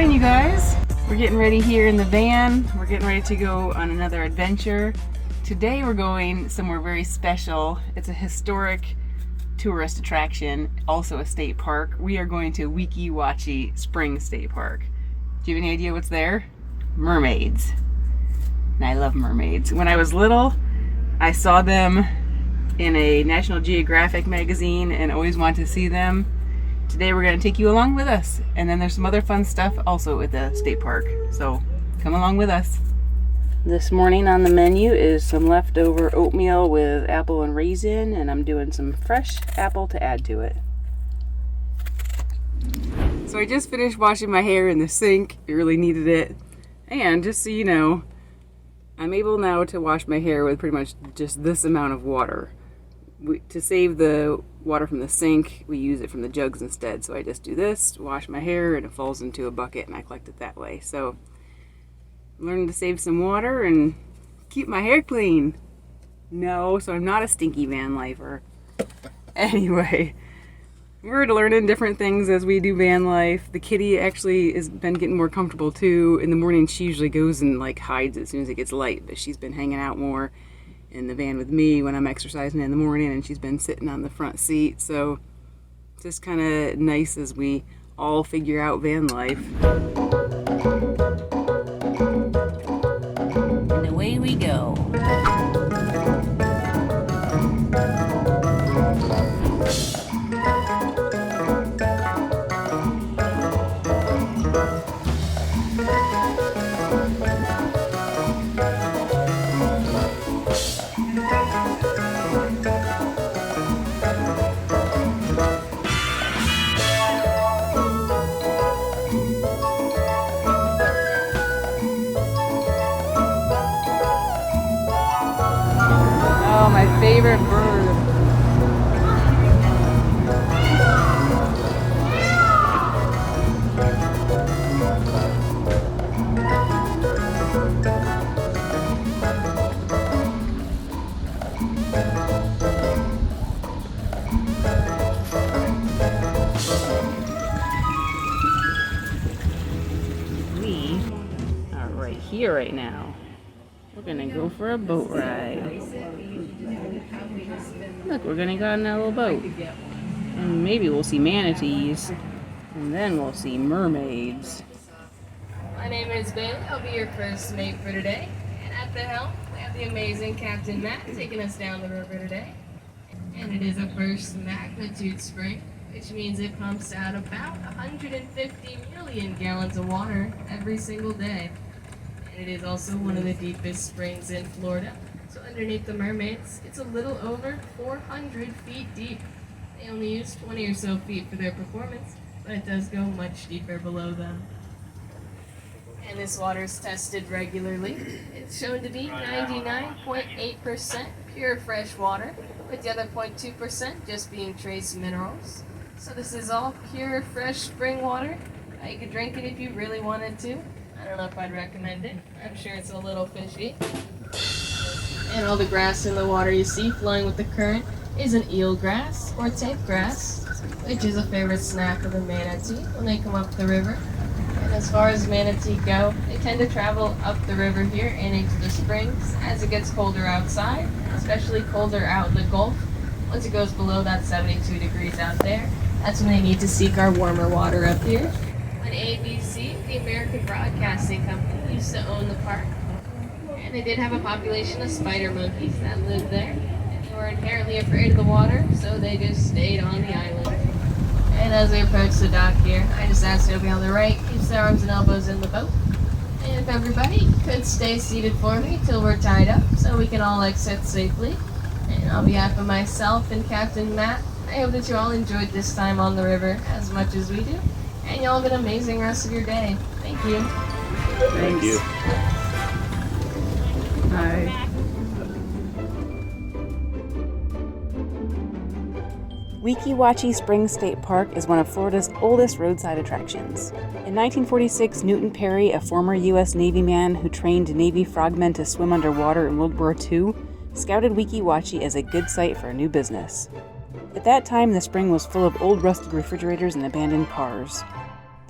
morning, you guys. We're getting ready here in the van. We're getting ready to go on another adventure. Today we're going somewhere very special. It's a historic tourist attraction, also a state park. We are going to Weeki Wachee Spring State Park. Do you have any idea what's there? Mermaids. And I love mermaids. When I was little, I saw them in a National Geographic magazine and always wanted to see them. Today we're going to take you along with us. And then there's some other fun stuff also at the state park. So come along with us. This morning on the menu is some leftover oatmeal with apple and raisin, and I'm doing some fresh apple to add to it. So I just finished washing my hair in the sink. I really needed it. And just so you know, I'm able now to wash my hair with pretty much just this amount of water. To save the water from the sink, we use it from the jugs instead. So I just do this, wash my hair, and it falls into a bucket and I collect it that way. So learning to save some water and keep my hair clean. No, so I'm not a stinky van lifer. Anyway, we're learning different things as we do van life. The kitty actually has been getting more comfortable too. In the morning she usually goes and like hides as soon as it gets light, but she's been hanging out more in the van with me when I'm exercising in the morning, and she's been sitting on the front seat. So just kind of nice as we all figure out van life. And away we go. Oh, my favorite bird. We are right here right now. We're gonna go for a boat ride. Look, we're gonna go on that little boat. And maybe we'll see manatees. And then we'll see mermaids. My name is Bailey. I'll be your first mate for today. And at the helm, we have the amazing Captain Matt taking us down the river today. And it is a first magnitude spring, which means it pumps out about 150 million gallons of water every single day. And it is also one of the deepest springs in Florida. So underneath the mermaids, it's a little over 400 feet deep. They only use 20 or so feet for their performance, but it does go much deeper below them. And this water is tested regularly. It's shown to be 99.8% pure fresh water, with the other 0.2% just being trace minerals. So this is all pure fresh spring water. You could drink it if you really wanted to. I don't know if I'd recommend it. I'm sure it's a little fishy. And all the grass in the water you see flowing with the current is an eel grass or tape grass, which is a favorite snack of the manatee when they come up the river. And as far as manatee go, they tend to travel up the river here and into the springs as it gets colder outside, especially colder out in the Gulf. Once it goes below that 72 degrees out there, that's when they need to seek our warmer water up here. When ABC, the American Broadcasting Company, used to own the park, and they did have a population of spider monkeys that lived there. And they were inherently afraid of the water, so they just stayed on the island. And as we approach the dock here, I just asked everybody on the right, keeps their arms and elbows in the boat. And if everybody could stay seated for me till we're tied up, so we can all exit safely. And on behalf of myself and Captain Matt, I hope that you all enjoyed this time on the river as much as we do. And you all have an amazing rest of your day. Thank you. Thank you. Hi. Weeki Wachee Spring State Park is one of Florida's oldest roadside attractions. In 1946, Newton Perry, a former U.S. Navy man who trained Navy frogmen to swim underwater in World War II, scouted Weeki Wachee as a good site for a new business. At that time, the spring was full of old rusted refrigerators and abandoned cars.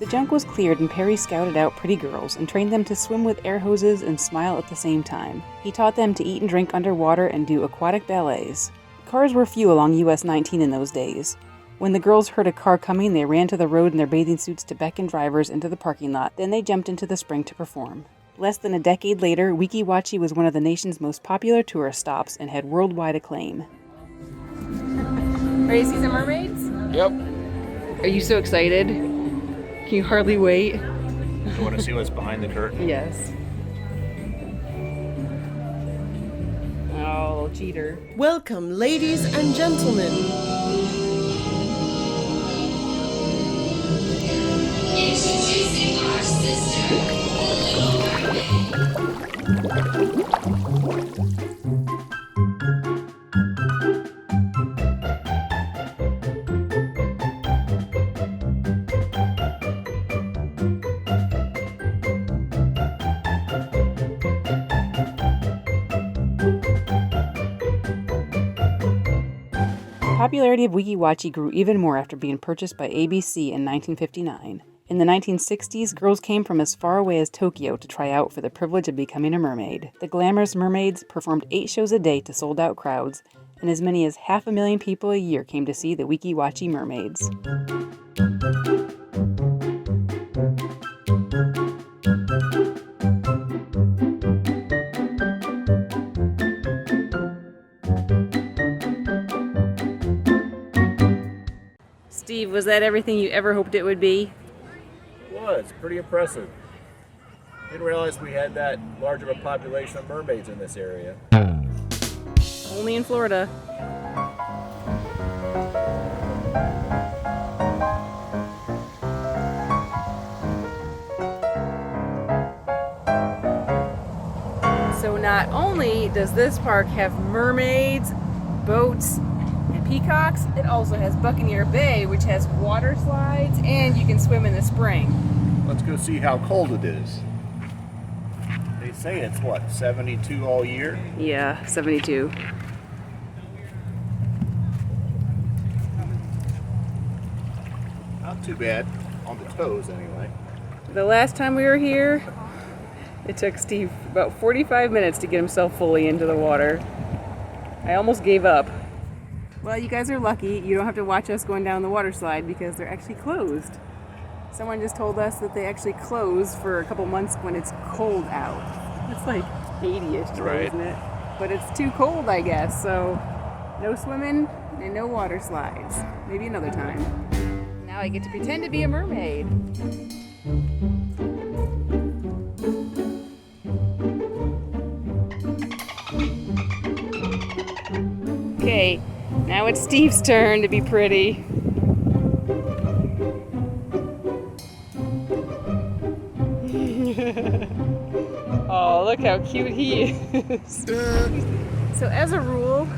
The junk was cleared and Perry scouted out pretty girls and trained them to swim with air hoses and smile at the same time. He taught them to eat and drink underwater and do aquatic ballets. Cars were few along US 19 in those days. When the girls heard a car coming, they ran to the road in their bathing suits to beckon drivers into the parking lot. Then they jumped into the spring to perform. Less than a decade later, Weeki Wachee was one of the nation's most popular tourist stops and had worldwide acclaim. Ready to see some mermaids? Yep. Are you so excited? Can you hardly wait? You want to see what's behind the curtain? Yes. Oh, cheater. Welcome, ladies and gentlemen. Introducing our sister, The popularity of Weeki Wachee grew even more after being purchased by ABC in 1959. In the 1960s, girls came from as far away as Tokyo to try out for the privilege of becoming a mermaid. The glamorous mermaids performed 8 shows a day to sold-out crowds, and as many as 500,000 people a year came to see the Weeki Wachee mermaids. Steve, was that everything you ever hoped it would be? It was pretty impressive. Didn't realize we had that large of a population of mermaids in this area. Only in Florida. So not only does this park have mermaids, boats, and peacocks, it also has Buccaneer Bay, which has water slides, and you can swim in the spring. Let's go see how cold it is. They say it's what, 72 all year? Yeah, 72. Not too bad, on the toes anyway. The last time we were here, it took Steve about 45 minutes to get himself fully into the water. I almost gave up. Well, you guys are lucky. You don't have to watch us going down the water slide because they're actually closed. Someone just told us that they actually close for a couple months when it's cold out. It's like 80-ish today, Right. isn't it? But it's too cold, I guess, so no swimming and no water slides. Maybe another time. Now I get to pretend to be a mermaid. Okay, now it's Steve's turn to be pretty. Oh, look how cute he is. So as a rule,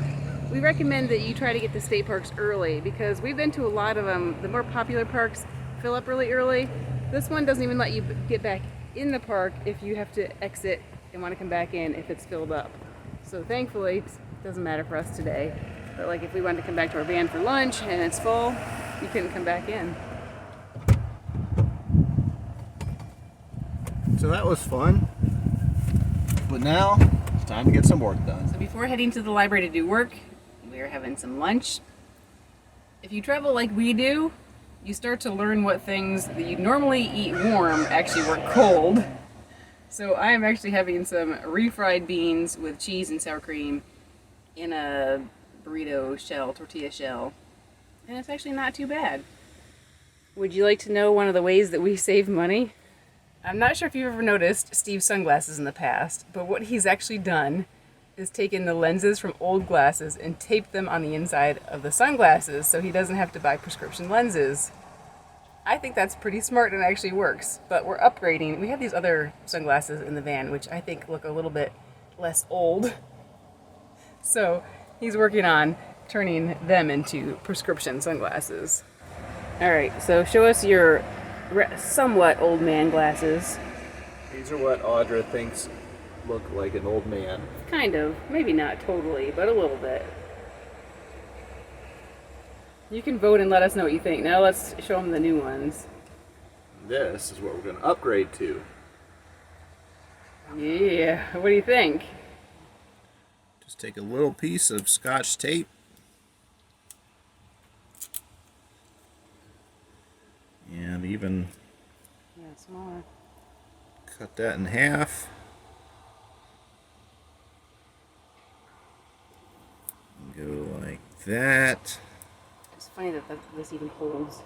we recommend that you try to get to state parks early because we've been to a lot of them. The more popular parks fill up really early. This one doesn't even let you get back in the park if you have to exit and want to come back in if it's filled up. So thankfully, it doesn't matter for us today. But like if we wanted to come back to our van for lunch and it's full, you couldn't come back in. So that was fun. But now, it's time to get some work done. So before heading to the library to do work, we are having some lunch. If you travel like we do, you start to learn what things that you normally eat warm actually work cold. So I am actually having some refried beans with cheese and sour cream in a burrito shell, tortilla shell. And it's actually not too bad. Would you like to know one of the ways that we save money? I'm not sure if you've ever noticed Steve's sunglasses in the past, but what he's actually done is taken the lenses from old glasses and taped them on the inside of the sunglasses so he doesn't have to buy prescription lenses. I think that's pretty smart and actually works, but we're upgrading. We have these other sunglasses in the van, which I think look a little bit less old. So he's working on turning them into prescription sunglasses. All right, so show us your somewhat old man glasses. These are what Audra thinks look like an old man. Kind of. Maybe not totally, but a little bit. You can vote and let us know what you think. Now let's show them the new ones. This is what we're going to upgrade to. Yeah, what do you think? Just take a little piece of Scotch tape and even Smaller. cut that in half. Go like that. It's funny that this even holds.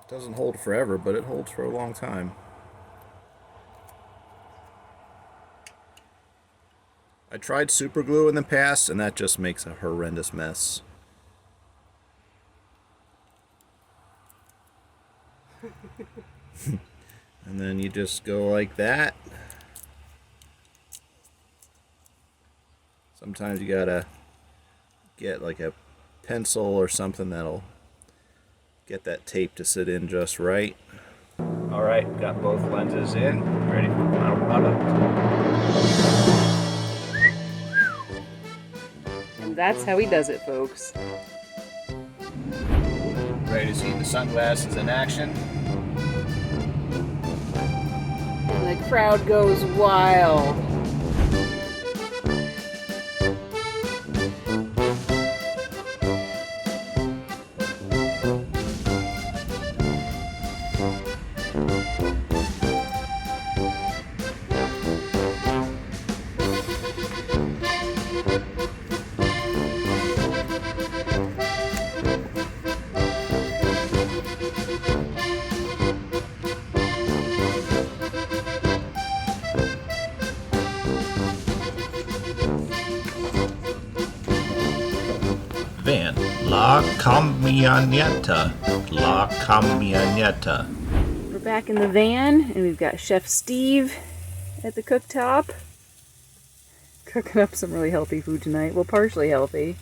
It doesn't hold forever, but it holds for a long time. I tried super glue in the past, and that just makes a horrendous mess. And then you just go like that. Sometimes you gotta get like a pencil or something that'll get that tape to sit in just right. Alright, got both lenses in, ready for the final product. And that's how he does it, folks. Ready to see the sunglasses in action. And the crowd goes wild. Van, la camioneta, la camioneta. We're back in the van, and we've got Chef Steve at the cooktop. Cooking up some really healthy food tonight. Well, partially healthy.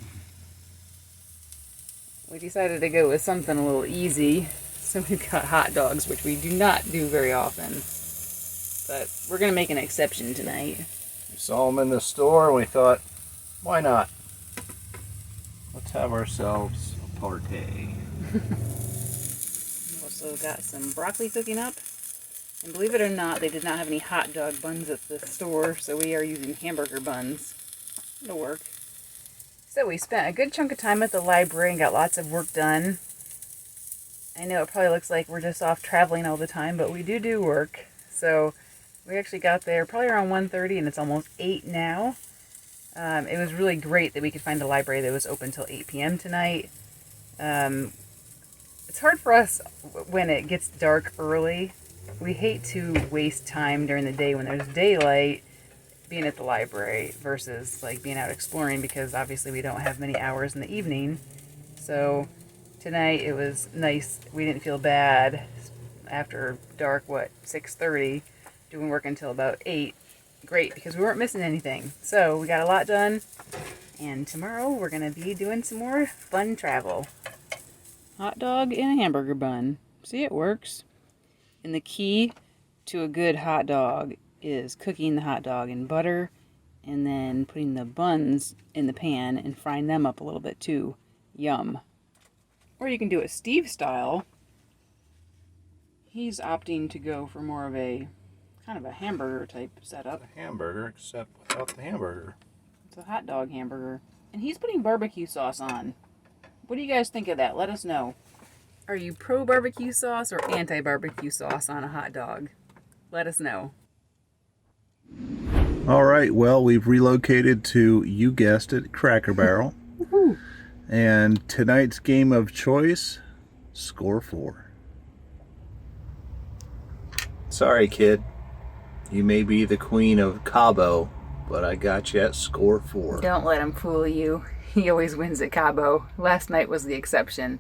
We decided to go with something a little easy. So we've got hot dogs, which we do not do very often. But we're going to make an exception tonight. We saw them in the store and we thought, why not? Let's have ourselves a party. Also got some broccoli cooking up. And believe it or not, they did not have any hot dog buns at the store, so we are using hamburger buns. It'll work. So we spent a good chunk of time at the library and got lots of work done. I know it probably looks like we're just off traveling all the time, but we do work. So we actually got there probably around 1:30, and it's almost 8 now. It was really great that we could find a library that was open till 8 p.m. tonight. It's hard for us when it gets dark early. We hate to waste time during the day when there's daylight being at the library versus like being out exploring, because obviously we don't have many hours in the evening. So tonight it was nice. We didn't feel bad after dark, 6:30, doing work until about 8. Great, because we weren't missing anything. So we got a lot done, and tomorrow we're going to be doing some more fun travel. Hot dog and a hamburger bun. See, it works. And the key to a good hot dog is cooking the hot dog in butter and then putting the buns in the pan and frying them up a little bit too. Yum. Or you can do it Steve style. He's opting to go for more of a kind of a hamburger type setup. A hamburger, except without the hamburger. It's a hot dog hamburger. And he's putting barbecue sauce on. What do you guys think of that? Let us know. Are you pro barbecue sauce or anti barbecue sauce on a hot dog? Let us know. All right, well, we've relocated to, you guessed it, Cracker Barrel. And tonight's game of choice, score 4. Sorry, kid. You may be the queen of Cabo, but I got you at score 4. Don't let him fool you. He always wins at Cabo. Last night was the exception.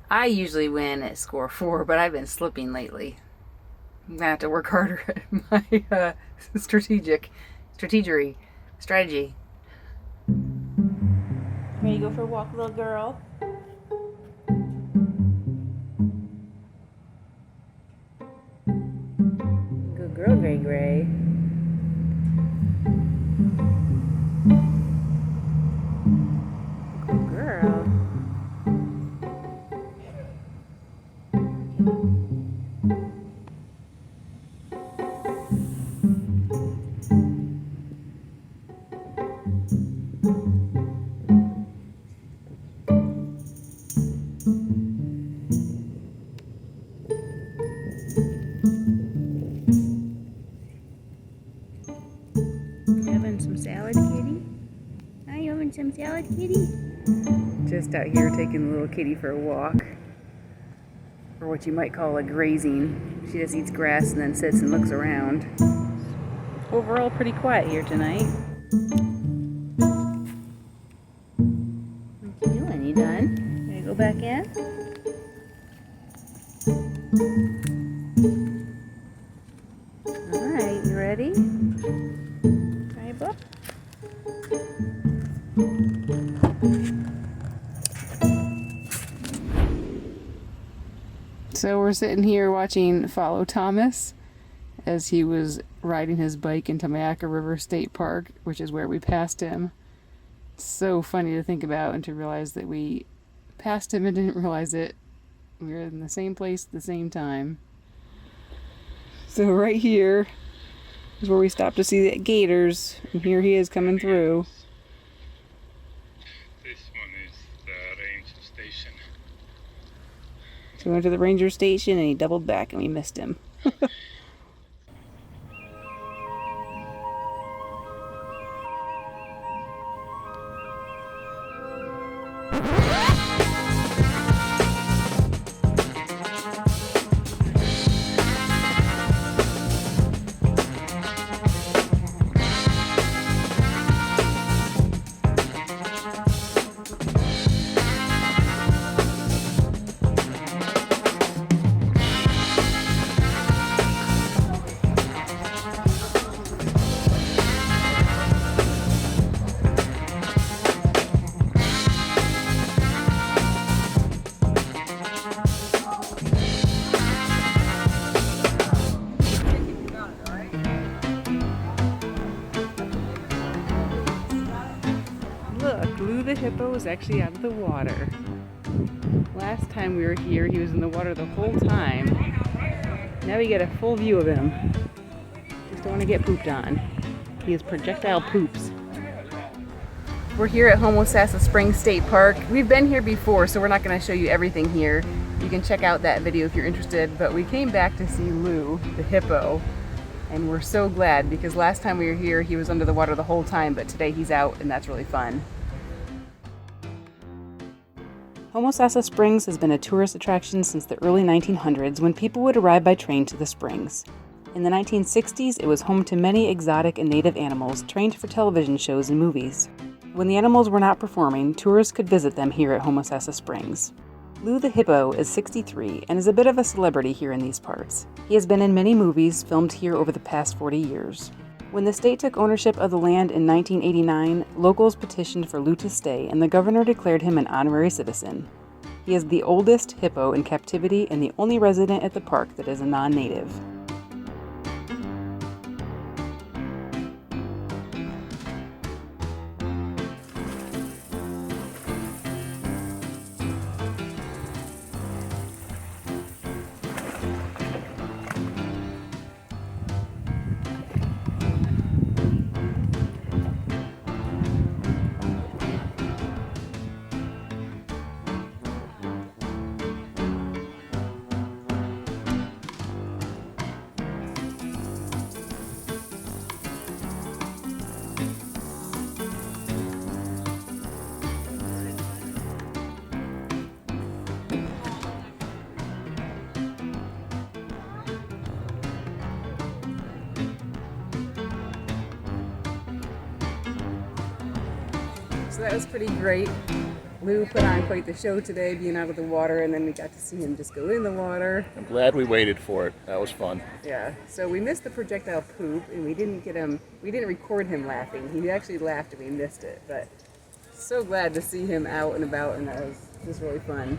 I usually win at score 4, but I've been slipping lately. I'm gonna have to work harder at my strategy. Ready to go for a walk, little girl? Good girl, Gray Gray. Good girl. want some salad, kitty? Just out here taking the little kitty for a walk. Or what you might call a grazing. She just eats grass and then sits and looks around. Overall, pretty quiet here tonight. What you doing? You done? Gonna go back in? Alright, you ready? Right, Book? So we're sitting here watching Follow Thomas as he was riding his bike into Mayaca River State Park, which is where we passed him. So funny to think about and to realize that we passed him and didn't realize it. We were in the same place at the same time. So right here is where we stopped to see the gators, and here he is coming through. This one is the ranger station. So we went to the ranger station and he doubled back and we missed him. Look, Lou the hippo is actually out of the water. Last time we were here, he was in the water the whole time. Now we get a full view of him. Just don't want to get pooped on. He has projectile poops. We're here at Homosassa Springs State Park. We've been here before, so we're not going to show you everything here. You can check out that video if you're interested, but we came back to see Lou, the hippo, and we're so glad because last time we were here, he was under the water the whole time, but today he's out, and that's really fun. Homosassa Springs has been a tourist attraction since the early 1900s when people would arrive by train to the springs. In the 1960s, it was home to many exotic and native animals trained for television shows and movies. When the animals were not performing, tourists could visit them here at Homosassa Springs. Lou the hippo is 63 and is a bit of a celebrity here in these parts. He has been in many movies filmed here over the past 40 years. When the state took ownership of the land in 1989, locals petitioned for Lou to stay and the governor declared him an honorary citizen. He is the oldest hippo in captivity and the only resident at the park that is a non-native. So that was pretty great. Lou put on quite the show today, being out of the water, and then we got to see him just go in the water. I'm glad we waited for it. That was fun. Yeah, so we missed the projectile poop, and we didn't record him laughing. He actually laughed and we missed it, but so glad to see him out and about, and that was just really fun.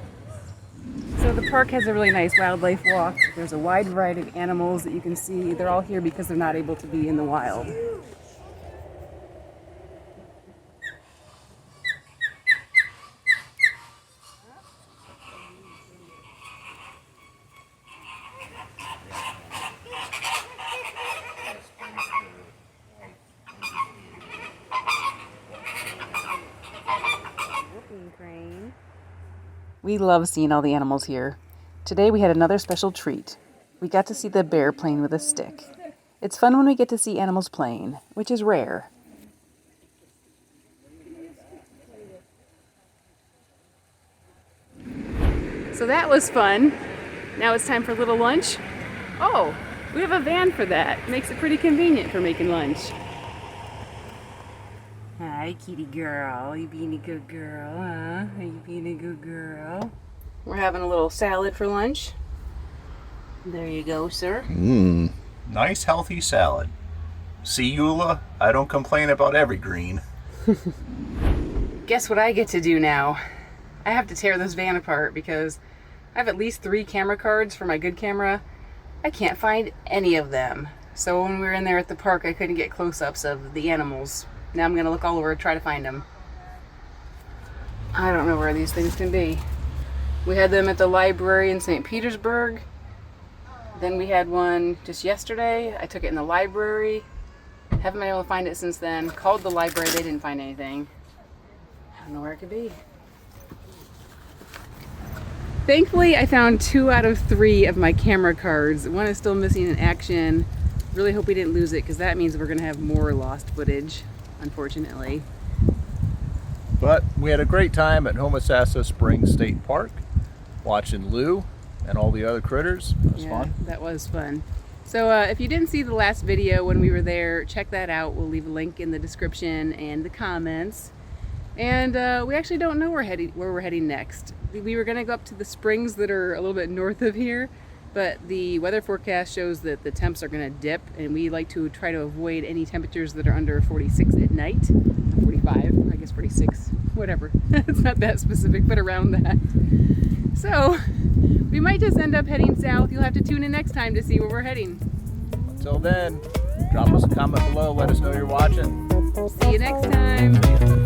So the park has a really nice wildlife walk. There's a wide variety of animals that you can see. They're all here because they're not able to be in the wild. We love seeing all the animals here. Today we had another special treat. We got to see the bear playing with a stick. It's fun when we get to see animals playing, which is rare. So that was fun. Now it's time for a little lunch. Oh, we have a van for that. Makes it pretty convenient for making lunch. Hi, kitty girl. You being a good girl, huh? Are you being a good girl? We're having a little salad for lunch. There you go, sir. Mmm. Nice healthy salad. See, Eula, I don't complain about every green. Guess what I get to do now? I have to tear this van apart because I have at least 3 camera cards for my good camera. I can't find any of them. So when we were in there at the park, I couldn't get close-ups of the animals. Now I'm gonna look all over to try to find them. I don't know where these things can be. We had them at the library in St. Petersburg. Then we had one just yesterday. I took it in the library. Haven't been able to find it since then. Called the library, they didn't find anything. I don't know where it could be. Thankfully, I found 2 out of 3 of my camera cards. One is still missing in action. Really hope we didn't lose it because that means we're gonna have more lost footage, unfortunately. But we had a great time at Homosassa Springs State Park, watching Lou and all the other critters. It was fun. That was fun. So if you didn't see the last video when we were there, check that out. We'll leave a link in the description and the comments. And we actually don't know where we're heading next. We were gonna go up to the springs that are a little bit north of here, but the weather forecast shows that the temps are gonna dip, and we like to try to avoid any temperatures that are under 46 at night. 45, I guess 46, whatever. It's not that specific, but around that. So we might just end up heading south. You'll have to tune in next time to see where we're heading. Until then, drop us a comment below. Let us know you're watching. See you next time.